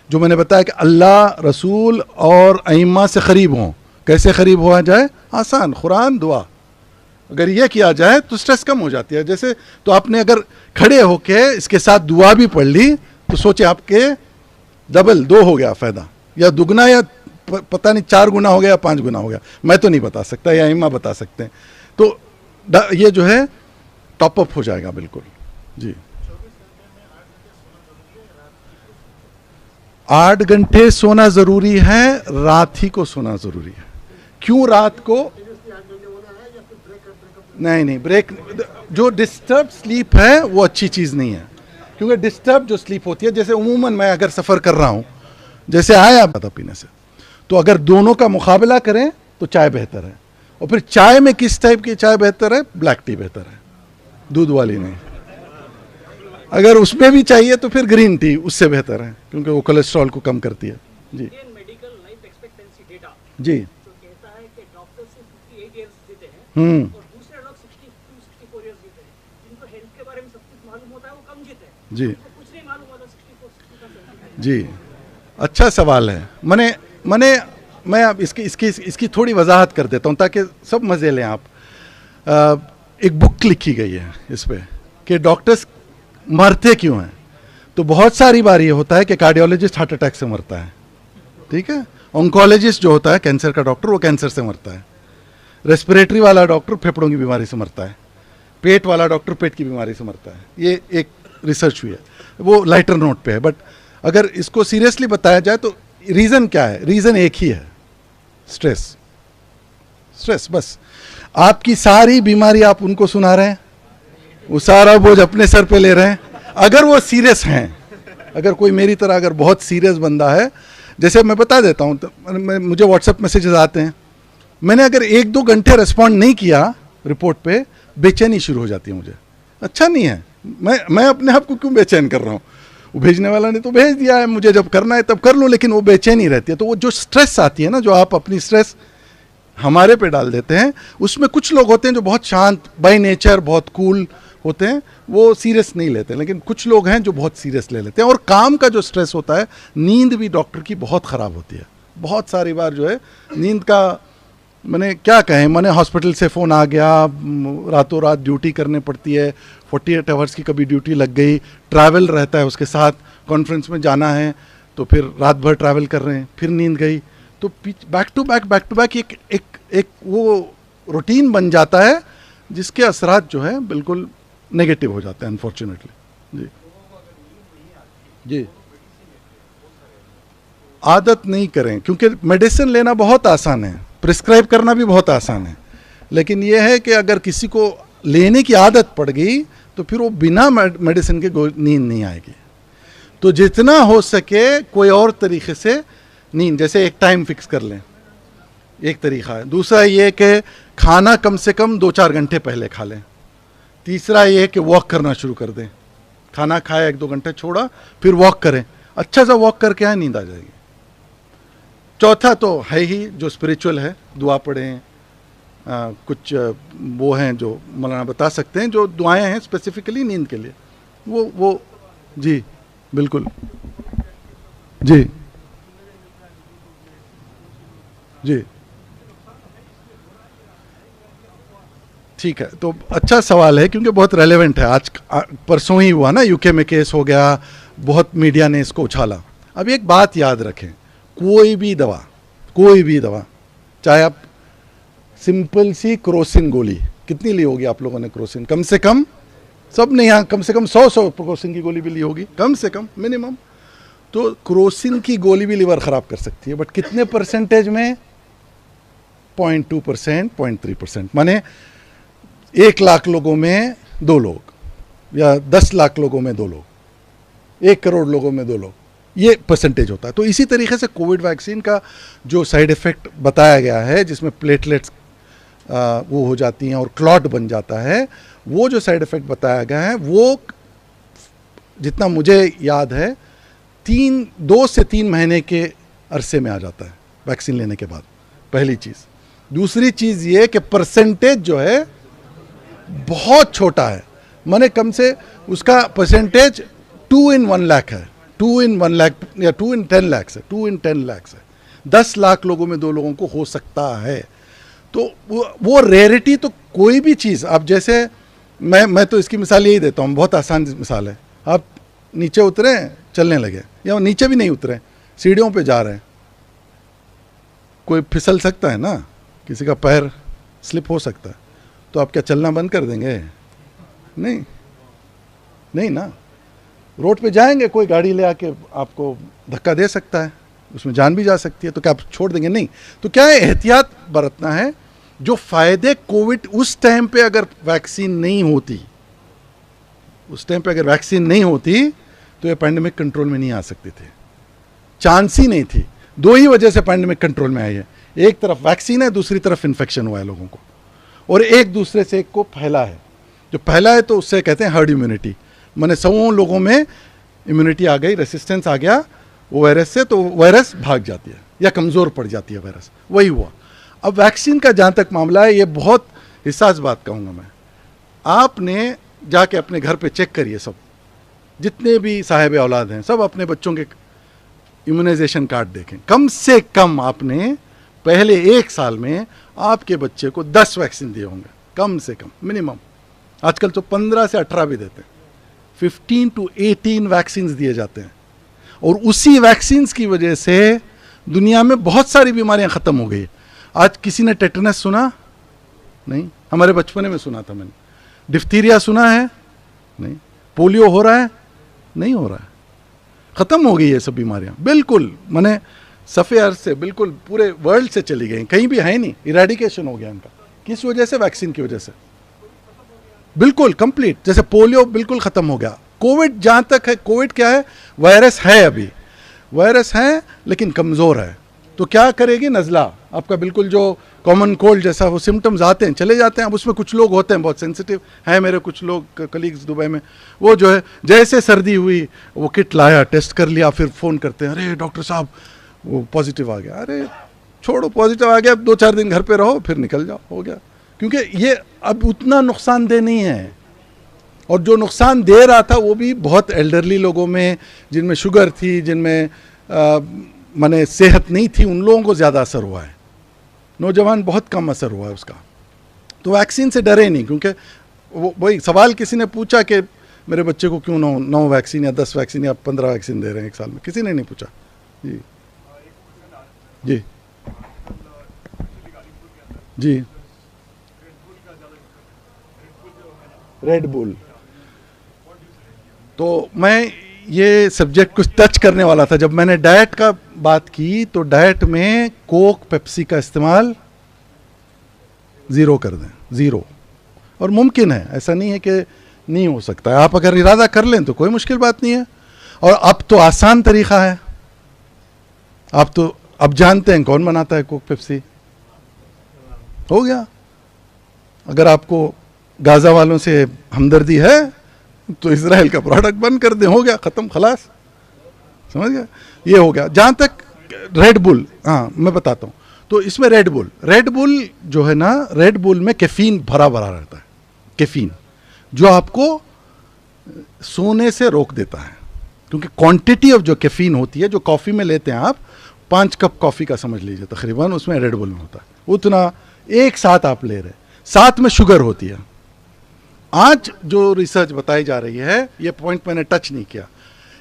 जो मैंने बताया कि अल्लाह, रसूल और अइम्मा से क़रीब हों। कैसे क़रीब हुआ जाए? आसान, कुरान, दुआ। अगर ये किया जाए तो स्ट्रेस कम हो जाती है। जैसे तो आपने अगर खड़े होके इसके साथ दुआ भी पढ़ ली तो सोचे आपके डबल 2 हो गया फ़ायदा, या दुगना, या पता नहीं 4 गुना हो गया या 5 गुना हो गया। मैं तो नहीं बता सकता, या अइम्मा बता सकते हैं। तो ये जो है टॉप अप हो जाएगा बिल्कुल। जी 8 घंटे सोना जरूरी है, रात ही को सोना जरूरी है। क्यों रात को? नहीं, ब्रेक, जो डिस्टर्ब स्लीप है वो अच्छी चीज नहीं है, क्योंकि डिस्टर्ब जो स्लीप होती है, जैसे उमूमन मैं अगर सफर कर रहा हूं, जैसे आया था पीने से, तो अगर दोनों का मुकाबला करें तो चाय बेहतर है। और फिर चाय में किस टाइप की चाय बेहतर है? ब्लैक टी बेहतर है, दूध वाली नहीं। अगर उसमें भी चाहिए तो फिर ग्रीन टी उससे बेहतर है, क्योंकि वो कोलेस्ट्रॉल को कम करती है। जी मेडिकल लाइफ एक्सपेक्टेंसी डेटा जी जो कहता है कि डॉक्टर सिर्फ 58 इयर्स जीते हैं और दूसरे लोग 62-64 इयर्स जीते हैं। जिनको हेल्थ के बारे में सब कुछ मालूम होता है वो कम जीते हैं, जी तो कुछ नहीं मालूम होता 64-65। जी, अच्छा सवाल है। मैं अब इसकी थोड़ी वजाहत कर देता हूँ ताकि सब मजे लें आप। एक बुक लिखी गई है इस पे कि डॉक्टर्स मरते क्यों हैं। तो बहुत सारी बार ये होता है कि कार्डियोलॉजिस्ट हार्ट अटैक से मरता है, ठीक है। ऑन्कोलॉजिस्ट जो होता है कैंसर का डॉक्टर, वो कैंसर से मरता है। रेस्पिरेटरी वाला डॉक्टर फेफड़ों की बीमारी से मरता है। पेट वाला डॉक्टर पेट की बीमारी से मरता है। ये एक रिसर्च हुई है, वो लाइटर नोट पे है, बट अगर इसको सीरियसली बताया जाए तो रीज़न क्या है? रीज़न एक ही है, स्ट्रेस। बस आपकी सारी बीमारी आप उनको सुना रहे हैं, वो सारा बोझ अपने सर पे ले रहे हैं। अगर वो सीरियस हैं, अगर कोई मेरी तरह अगर बहुत सीरियस बंदा है, जैसे मैं बता देता हूँ, तो मुझे व्हाट्सएप मैसेजेस आते हैं, मैंने अगर 1-2 घंटे रिस्पॉन्ड नहीं किया रिपोर्ट पे, बेचैनी शुरू हो जाती है मुझे। अच्छा नहीं है, मैं अपने आप को क्यों बेचैन कर रहा हूँ? वो भेजने वाला ने तो भेज दिया है, मुझे जब करना है तब कर लूँ, लेकिन वो बेचैनी रहती है। तो वो जो स्ट्रेस आती है ना, जो आप अपनी स्ट्रेस हमारे पे डाल देते हैं, उसमें कुछ लोग होते हैं जो बहुत शांत बाय नेचर, बहुत कूल होते हैं, वो सीरियस नहीं लेते, लेकिन कुछ लोग हैं जो बहुत सीरियस ले लेते हैं। और काम का जो स्ट्रेस होता है, नींद भी डॉक्टर की बहुत ख़राब होती है। बहुत सारी बार जो है नींद का, मैंने क्या कहें, मैंने हॉस्पिटल से फ़ोन आ गया, रातों रात ड्यूटी करनी पड़ती है, 48 आवर्स की कभी ड्यूटी लग गई, ट्रैवल रहता है उसके साथ, कॉन्फ्रेंस में जाना है तो फिर रात भर ट्रैवल कर रहे हैं, फिर नींद गई, तो बैक टू बैक एक वो रूटीन बन जाता है, जिसके असरात जो है बिल्कुल नेगेटिव हो जाते हैं अनफॉर्चुनेटली। जी आदत नहीं करें, क्योंकि मेडिसिन लेना बहुत आसान है, प्रिस्क्राइब करना भी बहुत आसान है, लेकिन यह है कि अगर किसी को लेने की आदत पड़ गई तो फिर वो बिना मेडिसिन के नींद नहीं आएगी। तो जितना हो सके कोई और तरीके से नींद, जैसे एक टाइम फिक्स कर लें, एक तरीका है। दूसरा ये कि खाना कम से कम 2-4 घंटे पहले खा लें। तीसरा ये कि वॉक करना शुरू कर दें, खाना खाया 1-2 घंटे छोड़ा, फिर वॉक करें, अच्छा सा वॉक करके आए, नींद आ जाएगी। चौथा तो है ही जो स्पिरिचुअल है, दुआ पढ़ें, कुछ वो हैं जो मौलाना बता सकते हैं, जो दुआएं हैं स्पेसिफिकली नींद के लिए, वो जी बिल्कुल जी जी ठीक है। तो अच्छा सवाल है, क्योंकि बहुत रेलेवेंट है। आज परसों ही हुआ ना, यूके में केस हो गया, बहुत मीडिया ने इसको उछाला। अब एक बात याद रखें, कोई भी दवा, चाहे आप सिंपल सी क्रोसिन गोली, कितनी ली होगी आप लोगों ने क्रोसिन? कम से कम, सब ने यहाँ कम से कम 100 क्रोसिन की गोली भी ली होगी, कम से कम मिनिमम। तो क्रोसिन की गोली भी लिवर ख़राब कर सकती है, बट कितने परसेंटेज में? 0.2%, 0.3%। माने 1 लाख लोगों में 2 लोग, या 10 लाख लोगों में 2 लोग, 1 करोड़ लोगों में 2 लोग, ये परसेंटेज होता है। तो इसी तरीके से कोविड वैक्सीन का जो साइड इफ़ेक्ट बताया गया है, जिसमें प्लेटलेट्स वो हो जाती हैं और क्लॉट बन जाता है, वो जो साइड इफ़ेक्ट बताया गया है, वो जितना मुझे याद है 2 से 3 महीने के अरसे में आ जाता है वैक्सीन लेने के बाद, पहली चीज़। दूसरी चीज़ ये कि परसेंटेज जो है बहुत छोटा है, माने कम से उसका परसेंटेज 2 in 1 लाख है, 2 in 1 लाख या 2 in 10 लाख है, 2 in 10 लाख है। 10 लाख लोगों में 2 लोगों को हो सकता है। तो वो रेयरिटी, तो कोई भी चीज़ आप, जैसे मैं तो इसकी मिसाल यही देता हूँ, बहुत आसान मिसाल है। आप नीचे उतरे, चलने लगे, या नीचे भी नहीं उतरे, सीढ़ियों पे जा रहे हैं, कोई फिसल सकता है ना, किसी का पैर स्लिप हो सकता है। तो आप क्या चलना बंद कर देंगे? नहीं, नहीं ना। रोड पे जाएंगे, कोई गाड़ी ले आके आपको धक्का दे सकता है, उसमें जान भी जा सकती है, तो क्या आप छोड़ देंगे? नहीं। तो क्या है, एहतियात बरतना है। जो फायदे कोविड उस टाइम पे अगर वैक्सीन नहीं होती, उस टाइम पे अगर वैक्सीन नहीं होती तो ये पैंडेमिक कंट्रोल में नहीं आ सकते थे, चांस ही नहीं थी। दो ही वजह से पैंडेमिक कंट्रोल में आई है, एक तरफ वैक्सीन है, दूसरी तरफ इन्फेक्शन हुआ है लोगों को, और एक दूसरे से एक को फैला है। जो फैला है तो उससे कहते हैं हर्ड इम्यूनिटी, माने 100 लोगों में इम्यूनिटी आ गई, रेसिस्टेंस आ गया वो वायरस से, तो वायरस भाग जाती है या कमज़ोर पड़ जाती है वायरस, वही हुआ। अब वैक्सीन का जहाँ तक मामला है, ये बहुत हिसास बात कहूँगा मैं। आपने जाके अपने घर पे चेक करिए, सब जितने भी साहिब औलाद हैं सब अपने बच्चों के इम्यूनाइजेशन कार्ड देखें। कम से कम आपने पहले 1 साल में आपके बच्चे को 10 वैक्सीन दिए होंगे, कम से कम मिनिमम। आजकल तो 15 से 18 भी देते हैं, 15 to 18 वैक्सीन दिए जाते हैं। और उसी वैक्सीन की वजह से दुनिया में बहुत सारी बीमारियां ख़त्म हो गई। आज किसी ने टेटनस सुना? नहीं, हमारे बचपने में सुना था मैंने। डिफ्थीरिया सुना है? नहीं। पोलियो हो रहा है? नहीं हो रहा है, ख़त्म हो गई ये सब बीमारियां बिल्कुल, माने सफ़े अर्ज से बिल्कुल पूरे वर्ल्ड से चली गई, कहीं भी है नहीं, इरेडिकेशन हो गया इनका। किस वजह से? वैक्सीन की वजह से, बिल्कुल कंप्लीट। जैसे पोलियो बिल्कुल ख़त्म हो गया। कोविड जहाँ तक है, कोविड क्या है? वायरस है, अभी वायरस है लेकिन कमज़ोर है। तो क्या करेगी? नज़ला आपका बिल्कुल जो कॉमन कोल्ड जैसा वो सिम्टम्स आते हैं चले जाते हैं। अब उसमें कुछ लोग होते हैं बहुत सेंसिटिव है, मेरे कुछ लोग कलीग्स दुबई में, वो जो है जैसे सर्दी हुई वो किट लाया, टेस्ट कर लिया, फिर फ़ोन करते हैं, अरे डॉक्टर साहब वो पॉजिटिव आ गया। अरे छोड़ो, पॉजिटिव आ गया, 2-4 दिन घर पे रहो, फिर निकल जाओ, हो गया। क्योंकि ये अब उतना नुकसानदेह नहीं है, और जो नुकसान दे रहा था वो भी बहुत एल्डरली लोगों में, जिनमें शुगर थी, जिनमें माने सेहत नहीं थी, उन लोगों को ज़्यादा असर हुआ है। नौजवान बहुत कम असर हुआ है उसका। तो वैक्सीन से डरे नहीं, क्योंकि वो वही सवाल किसी ने पूछा कि मेरे बच्चे को क्यों 9 वैक्सीन या 10 वैक्सीन या 15 वैक्सीन दे रहे हैं 1 साल में, किसी ने नहीं पूछा। जी जी जी। रेड बुल, तो मैं ये सब्जेक्ट कुछ टच करने वाला था। जब मैंने डाइट का बात की तो डाइट में कोक पेप्सी का इस्तेमाल ज़ीरो कर दें, ज़ीरो। और मुमकिन है, ऐसा नहीं है कि नहीं हो सकता है, आप अगर इरादा कर लें तो कोई मुश्किल बात नहीं है। और अब तो आसान तरीक़ा है, आप तो अब जानते हैं कौन बनाता है कोक पेप्सी, हो गया। अगर आपको गाज़ा वालों से हमदर्दी है तो इजराइल का प्रोडक्ट बंद कर दें, हो गया, ख़त्म, खलास, समझ गया। ये हो गया। जहाँ तक रेड बुल, हाँ मैं बताता हूँ। तो इसमें रेड बुल जो है ना, रेड बुल में कैफीन भरा रहता है, कैफीन जो आपको सोने से रोक देता है। क्योंकि क्वांटिटी ऑफ जो कैफीन होती है, जो कॉफ़ी में लेते हैं आप, 5 कप कॉफ़ी का समझ लीजिए तकरीबन, उसमें रेड बुल में होता है, उतना एक साथ आप ले रहे, साथ में शुगर होती है। आज जो रिसर्च बताई जा रही है, ये पॉइंट मैंने टच नहीं किया,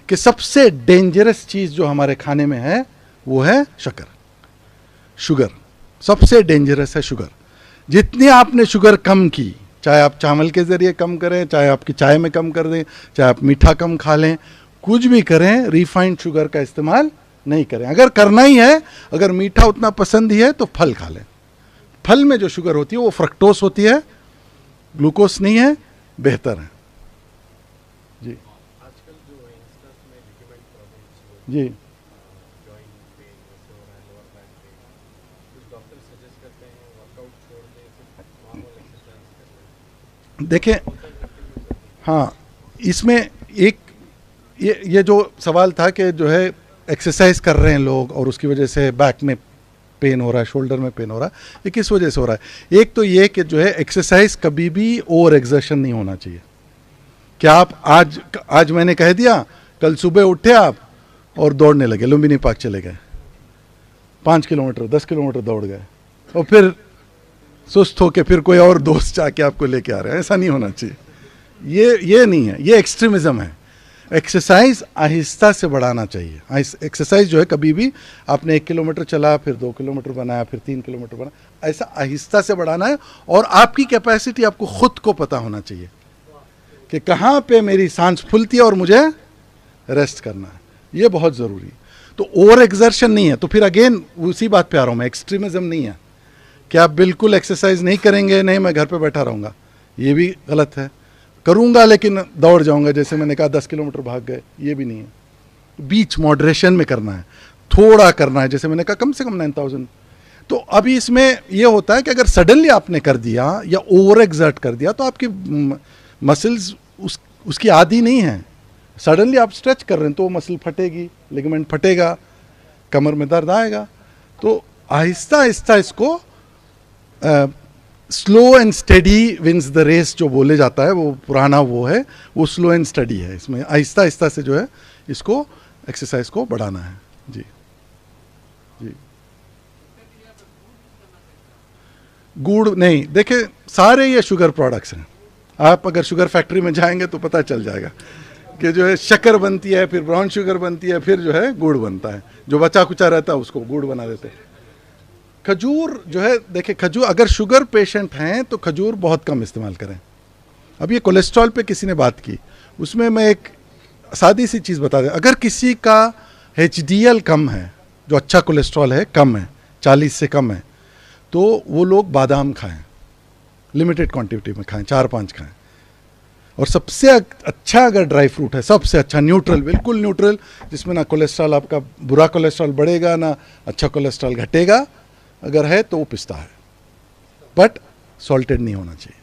कि सबसे डेंजरस चीज़ जो हमारे खाने में है वो है शुगर। सबसे डेंजरस है शुगर। जितनी आपने शुगर कम की, चाहे आप चावल के ज़रिए कम करें, चाहे आपकी चाय में कम कर दें, चाहे आप मीठा कम खा लें, कुछ भी करें, रिफाइंड शुगर का इस्तेमाल नहीं करें। अगर करना ही है, अगर मीठा उतना पसंद ही है तो फल खा लें। फल में जो शुगर होती है वो फ्रक्टोस होती है, ग्लूकोस नहीं है, बेहतर है। जी आजकल जो यंगस्टर्स में लिगामेंट प्रॉब्लम्स, जी जॉइंट पेन जैसे हो रहा है, लोअर बैक पेन, कुछ डॉक्टर सजेस्ट करते हैं वर्कआउट छोड़ दें, सिर्फ नॉर्मल एक्सरसाइज करें। देखें, हाँ, इसमें एक ये जो सवाल था कि जो है एक्सरसाइज कर रहे हैं लोग और उसकी वजह से बैक में पेन हो रहा है, शोल्डर में पेन हो रहा है, ये किस वजह से हो रहा है? एक तो ये कि जो है एक्सरसाइज कभी भी ओवर एक्सर्शन नहीं होना चाहिए। क्या आप आज मैंने कह दिया, कल सुबह उठे आप और दौड़ने लगे, लुम्बिनी पार्क चले गए, 5 किलोमीटर 10 किलोमीटर दौड़ गए, और फिर सुस्त होके फिर कोई और दोस्त जाके आपको लेके आ रहे हैं, ऐसा नहीं होना चाहिए। ये नहीं है, ये एक्सट्रीमिज्म है। एक्सरसाइज आहिस्ता से बढ़ाना चाहिए। एक्सरसाइज जो है कभी भी आपने 1 किलोमीटर चला, फिर 2 किलोमीटर बनाया, फिर 3 किलोमीटर बनाया, ऐसा आहिस्ता से बढ़ाना है। और आपकी कैपेसिटी आपको खुद को पता होना चाहिए कि कहाँ पे मेरी सांस फूलती है और मुझे रेस्ट करना है, ये बहुत ज़रूरी है। तो ओवर एक्सर्शन नहीं है। तो फिर अगेन उसी बात पे आ रहा हूँ मैं, एक्सट्रीमिज्म नहीं है कि आप बिल्कुल एक्सरसाइज नहीं करेंगे, नहीं मैं घर पे बैठा रहूँगा, ये भी गलत है। करूँगा लेकिन दौड़ जाऊँगा, जैसे मैंने कहा 10 किलोमीटर भाग गए, ये भी नहीं है। बीच मॉडरेशन में करना है, थोड़ा करना है, जैसे मैंने कहा कम से कम 9000। तो अभी इसमें ये होता है कि अगर सडनली आपने कर दिया या ओवर एक्सर्ट कर दिया तो आपकी मसल्स उसकी आदी नहीं है। सडनली आप स्ट्रेच कर रहे हैं तो मसल फटेगी, लिगामेंट फटेगा, कमर में दर्द आएगा। तो आहिस्ता आहिस्ता इसको slow and steady wins the race जो बोले जाता है, वो पुराना वो है, वो स्लो एंड स्टडी है। इसमें आहिस्ता आहिस्ता से जो है इसको एक्सरसाइज को बढ़ाना है। जी जी। गुड़ नहीं, देखिए सारे ये शुगर प्रोडक्ट्स हैं। आप अगर शुगर फैक्ट्री में जाएंगे तो पता चल जाएगा कि जो है शक्कर बनती है, फिर ब्राउन शुगर बनती है, फिर जो है गुड़ बनता है। जो बचा कुचा रहता है उसको गुड़ बना देते हैं। खजूर जो है, देखिए खजूर, अगर शुगर पेशेंट हैं तो खजूर बहुत कम इस्तेमाल करें। अब ये कोलेस्ट्रॉल पे किसी ने बात की, उसमें मैं एक सादी सी चीज़ बता दें। अगर किसी का HDL कम है, जो अच्छा कोलेस्ट्रॉल है, कम है, 40 से कम है, तो वो लोग बादाम खाएं, लिमिटेड क्वांटिटी में खाएं, 4-5 खाएं। और सबसे अच्छा अगर ड्राई फ्रूट है, सबसे अच्छा न्यूट्रल, बिल्कुल न्यूट्रल, जिसमें ना कोलेस्ट्रॉल आपका बुरा कोलेस्ट्रॉल बढ़ेगा ना अच्छा कोलेस्ट्रॉल घटेगा, अगर है तो वो पिस्ता है। बट सॉल्टेड नहीं होना चाहिए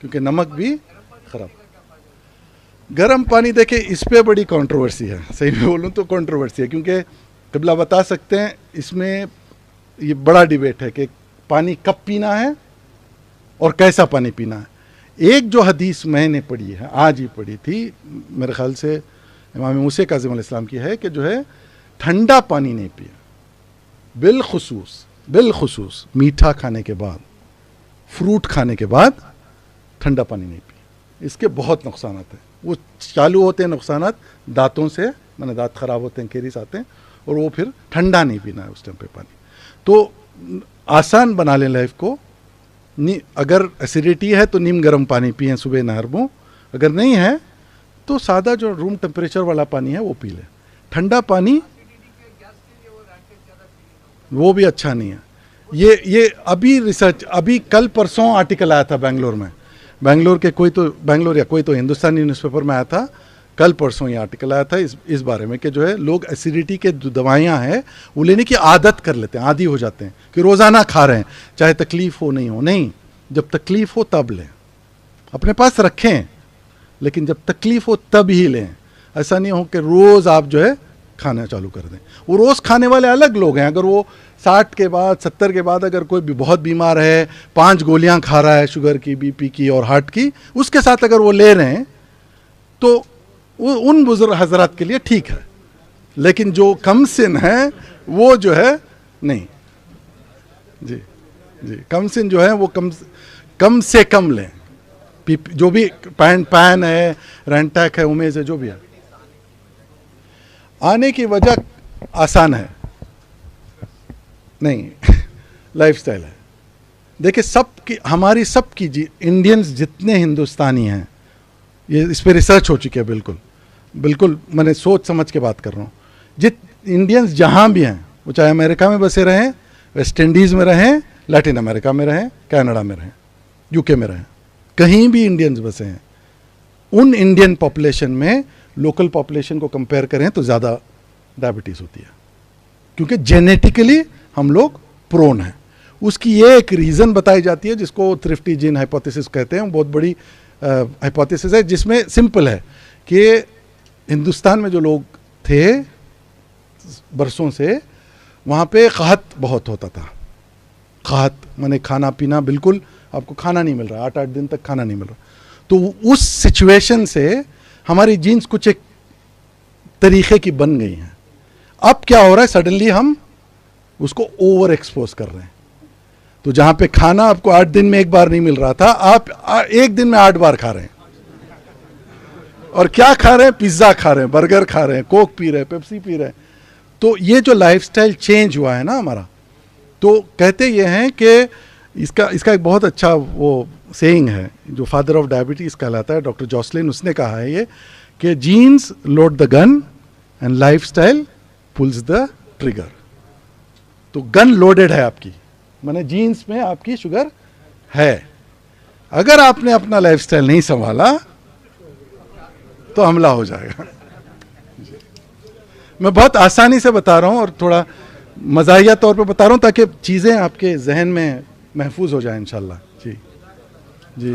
क्योंकि नमक भी खराब। गर्म पानी, देखिए इस पे बड़ी कंट्रोवर्सी है, सही में बोलूँ तो कंट्रोवर्सी है, क्योंकि क़िबला बता सकते हैं। इसमें ये बड़ा डिबेट है कि पानी कब पीना है और कैसा पानी पीना है। एक जो हदीस मैंने पढ़ी है, आज ही पढ़ी थी, मेरे ख्याल से इमाम मूसा काज़िम अलैहिस्सलाम की है, कि जो है ठंडा पानी नहीं पिया, बिलखुसूस मीठा खाने के बाद, फ्रूट खाने के बाद ठंडा पानी नहीं पिया। इसके बहुत नुकसान हैं। वो चालू होते हैं नुकसान दांतों से, मैंने दांत खराब होते हैं, केरीस आते हैं, और वो फिर ठंडा नहीं पीना है उस टाइम पे पानी। तो आसान बना लें लाइफ को। अगर एसिडिटी है तो नीम गर्म पानी पिएं सुबह नहर में, अगर नहीं है तो सादा जो रूम टेम्परेचर वाला पानी है वो पी लें। ठंडा पानी वो भी अच्छा नहीं है। ये अभी रिसर्च, अभी कल परसों आर्टिकल आया था बेंगलोर में, बेंगलोर के कोई तो हिंदुस्तानी न्यूज़पेपर में आया था, कल परसों ये आर्टिकल आया था इस बारे में कि जो है लोग एसिडिटी के दवाइयाँ हैं वो लेने की आदत कर लेते हैं, आदी हो जाते हैं कि रोज़ाना खा रहे हैं, चाहे तकलीफ़ हो नहीं हो। नहीं, जब तकलीफ़ हो तब लें, अपने पास रखें, लेकिन जब तकलीफ़ हो तब ही लें। ऐसा नहीं हो कि रोज़ आप जो है खाना चालू कर दें। वो रोज़ खाने वाले अलग लोग हैं। अगर वो 60 के बाद 70 के बाद अगर कोई भी बहुत बीमार है, 5 गोलियां खा रहा है शुगर की, बीपी की और हार्ट की, उसके साथ अगर वो ले रहे हैं तो वो उन बुजुर्ग हजरात के लिए ठीक है, लेकिन जो कम सिन है वो जो है नहीं। जी जी, कम सिन जो है वो कम से कम लें। जो भी पैन है, रेंटैक है, उमेज है, जो भी है। आने की वजह आसान है नहीं, लाइफस्टाइल है। देखिए हमारी सबकी इंडियंस जितने हिंदुस्तानी हैं, ये इस पे रिसर्च हो चुकी है, बिल्कुल मैंने सोच समझ के बात कर रहा हूँ। इंडियंस जहाँ भी हैं, वो चाहे अमेरिका में बसे रहें, वेस्ट इंडीज़ में रहें, लैटिन अमेरिका में रहें, कनाडा में रहें, यूके में रहें, कहीं भी इंडियंस बसे हैं, उन इंडियन पॉपुलेशन में लोकल पॉपुलेशन को कंपेयर करें तो ज़्यादा डायबिटीज़ होती है, क्योंकि जेनेटिकली हम लोग प्रोन हैं। उसकी ये एक रीज़न बताई जाती है जिसको थ्रिफ्टी जीन हाइपोथेसिस कहते हैं। बहुत बड़ी हाइपोथेसिस है, जिसमें सिंपल है कि हिंदुस्तान में जो लोग थे बरसों से, वहाँ पे क़हत बहुत होता था। क़हत माने खाना पीना, बिल्कुल आपको खाना नहीं मिल रहा, 8-8 दिन तक खाना नहीं मिल रहा। तो उस सिचुएशन से हमारी जीन्स कुछ एक तरीके की बन गई हैं। अब क्या हो रहा है, सडनली हम उसको ओवर एक्सपोज कर रहे हैं। तो जहाँ पे खाना आपको 8 दिन में एक बार नहीं मिल रहा था, आप एक दिन में 8 बार खा रहे हैं। और क्या खा रहे हैं? पिज्ज़ा खा रहे हैं, बर्गर खा रहे हैं, कोक पी रहे हैं, पेप्सी पी रहे हैं। तो ये जो लाइफस्टाइल चेंज हुआ है ना हमारा, तो कहते ये हैं कि इसका एक बहुत अच्छा वो सेइंग है जो फादर ऑफ डायबिटीज़ कहलाता है, डॉक्टर जॉसलिन, उसने कहा है ये कि genes load the gun and lifestyle pulls the trigger. तो गन लोडेड है आपकी, माने जीन्स में आपकी शुगर है, अगर आपने अपना लाइफस्टाइल नहीं संभाला तो हमला हो जाएगा। मैं बहुत आसानी से बता रहा हूं और थोड़ा मज़ाहिया तौर पे बता रहा हूं ताकि चीज़ें आपके जहन में महफूज हो जाए इंशाल्लाह। जी जी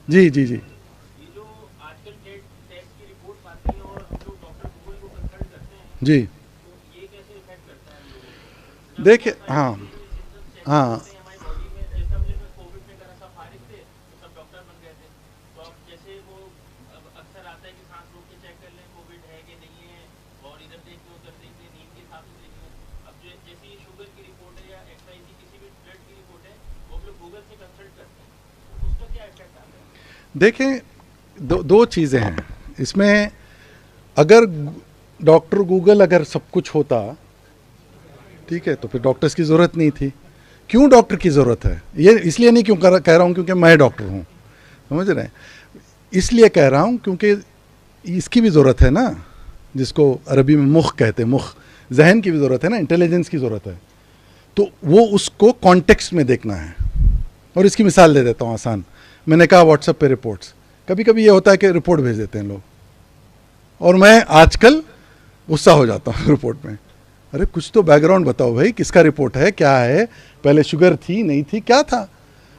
जी जी जी। ये जो आजकल टेस्ट की रिपोर्ट आती है और जो डॉक्टर गूगल को कंसल्ट करते हैं, जी तो ये कैसे इफेक्ट करता है हम लोगों को? देखिए, हाँ हाँ हमारी बॉडी में जैसे हम लोग कोविड में करा सब फारिग थे तो सब डॉक्टर बन गए थे, तो अब जैसे वो अक्सर आता है कि सांस रोक के चेक कर लें कोविड है कि नहीं है, और इधर देख लो उधर देख लें, नींद के हिसाब से देख लो। अब जैसे ये शुगर की रिपोर्ट है या एक्सआईजी किसी भी ब्लड की रिपोर्ट है, वो हम लोग गूगल से कंसल्ट करते हैं, तो उसका क्या इफेक्ट आता है? देखें, दो चीज़ें हैं इसमें। अगर डॉक्टर गूगल अगर सब कुछ होता, ठीक है, तो फिर डॉक्टर्स की ज़रूरत नहीं थी। क्यों डॉक्टर की ज़रूरत है? ये इसलिए नहीं क्यों कह रहा हूँ क्योंकि मैं डॉक्टर हूँ, समझ रहे हैं, इसलिए कह रहा हूँ क्योंकि इसकी भी ज़रूरत है ना, जिसको अरबी में मुख कहते हैं, मुख जहन की भी ज़रूरत है ना, इंटेलिजेंस की ज़रूरत है। तो वो उसको कॉन्टेक्स्ट में देखना है। और इसकी मिसाल दे देता हूँ आसान। मैंने कहा व्हाट्सएप पे रिपोर्ट्स, कभी कभी ये होता है कि रिपोर्ट भेज देते हैं लोग, और मैं आजकल गुस्सा हो जाता हूँ रिपोर्ट में। अरे कुछ तो बैकग्राउंड बताओ भाई, किसका रिपोर्ट है, क्या है, पहले शुगर थी नहीं थी, क्या था,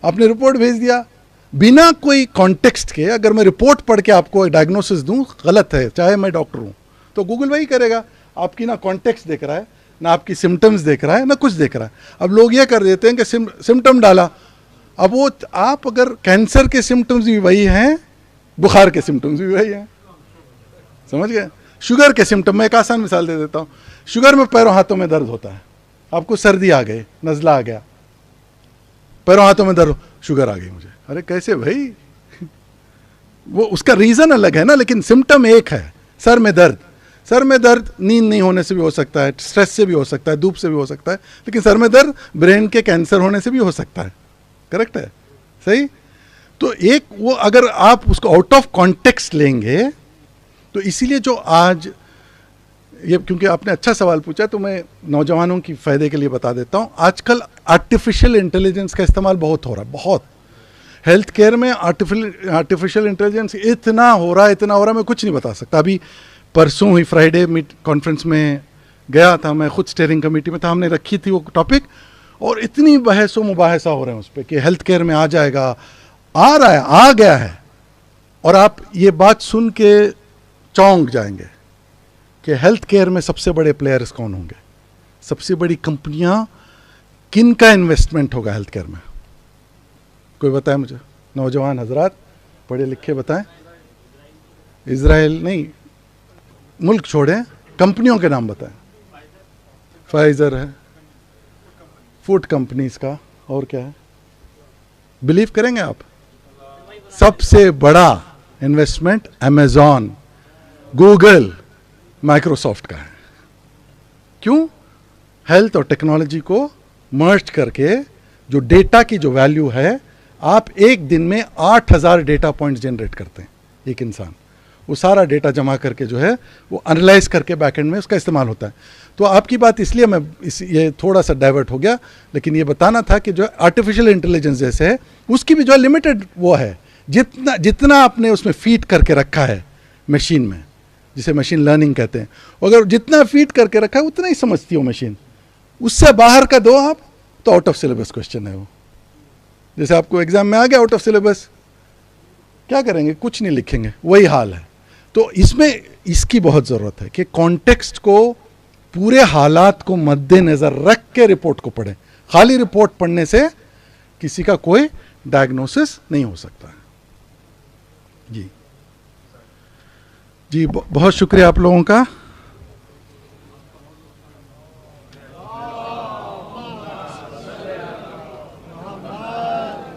आपने रिपोर्ट भेज दिया बिना कोई कॉन्टेक्स्ट के। अगर मैं रिपोर्ट पढ़ के आपको डायग्नोसिस दूं गलत है, चाहे मैं डॉक्टर हूं, तो गूगल वही करेगा, आपकी ना कॉन्टेक्स्ट देख रहा है, ना आपकी सिम्टम्स देख रहा है, ना कुछ देख रहा है। अब लोग ये कर देते हैं कि सिम्टम डाला, अब वो आप अगर कैंसर के सिम्टम्स भी वही हैं, बुखार के सिम्टम्स भी वही हैं, समझ गए। शुगर के सिम्टम, मैं एक आसान मिसाल दे देता हूँ। शुगर में पैरों हाथों में दर्द होता है, आपको सर्दी आ गई, नज़ला आ गया, पैरों हाथों में दर्द, शुगर आ गई मुझे। अरे कैसे भाई, वो उसका रीज़न अलग है ना, लेकिन सिम्टम एक है। सर में दर्द, सर में दर्द नींद नहीं होने से भी हो सकता है, स्ट्रेस से भी हो सकता है, धूप से भी हो सकता है, लेकिन सर में दर्द ब्रेन के कैंसर होने से भी हो सकता है। करेक्ट है, सही। तो एक वो अगर आप उसको आउट ऑफ कॉन्टेक्स्ट लेंगे, तो इसीलिए जो आज ये, क्योंकि आपने अच्छा सवाल पूछा तो मैं नौजवानों की फ़ायदे के लिए बता देता हूँ। आजकल आर्टिफिशियल इंटेलिजेंस का इस्तेमाल बहुत हो रहा है, बहुत। हेल्थ केयर में आर्टिफिशियल इंटेलिजेंस इतना हो रहा है, मैं कुछ नहीं बता सकता। अभी परसों हुई फ्राइडे कॉन्फ्रेंस में गया था, मैं खुद स्टीयरिंग कमेटी में था, हमने रखी थी वो टॉपिक, और इतनी बहस व मुबाहसा हो रहे हैं उस पर कि हेल्थ केयर में आ जाएगा, आ रहा है, आ गया है। और आप ये बात सुन के चौंक जाएंगे कि हेल्थ केयर में सबसे बड़े प्लेयर्स कौन होंगे, सबसे बड़ी कंपनियां, किन का इन्वेस्टमेंट होगा हेल्थ केयर में। कोई बताए मुझे, नौजवान हजरात पढ़े लिखे बताएं। इजराइल नहीं, मुल्क छोड़ें, कंपनियों के नाम बताएं। फाइजर है, फूड कंपनीज का, और क्या है, बिलीव करेंगे आप, सबसे बड़ा इन्वेस्टमेंट अमेजॉन, गूगल, माइक्रोसॉफ्ट का है। क्यों? हेल्थ और टेक्नोलॉजी को मर्ज करके जो डेटा की जो वैल्यू है, आप एक दिन में 8000 डेटा पॉइंट्स जनरेट करते हैं एक इंसान, वो सारा डेटा जमा करके जो है वो एनालाइज करके बैकएंड में उसका इस्तेमाल होता है। तो आपकी बात इसलिए मैं ये थोड़ा सा डाइवर्ट हो गया, लेकिन ये बताना था कि जो आर्टिफिशियल इंटेलिजेंस जैसे है उसकी भी जो लिमिटेड वो है, जितना आपने उसमें फीड करके रखा है मशीन में, जिसे मशीन लर्निंग कहते हैं, अगर जितना फीड करके रखा है उतना ही समझती हो मशीन, उससे बाहर का दो आप तो आउट ऑफ सिलेबस क्वेश्चन है वो। जैसे आपको एग्जाम में आ गया आउट ऑफ सिलेबस, क्या करेंगे, कुछ नहीं लिखेंगे, वही हाल है। तो इसमें इसकी बहुत ज़रूरत है कि कॉन्टेक्स्ट को, पूरे हालात को मद्देनज़र रख के रिपोर्ट को पढ़ें। खाली रिपोर्ट पढ़ने से किसी का कोई डायग्नोसिस नहीं हो सकता है। जी जी, बहुत शुक्रिया आप लोगों का।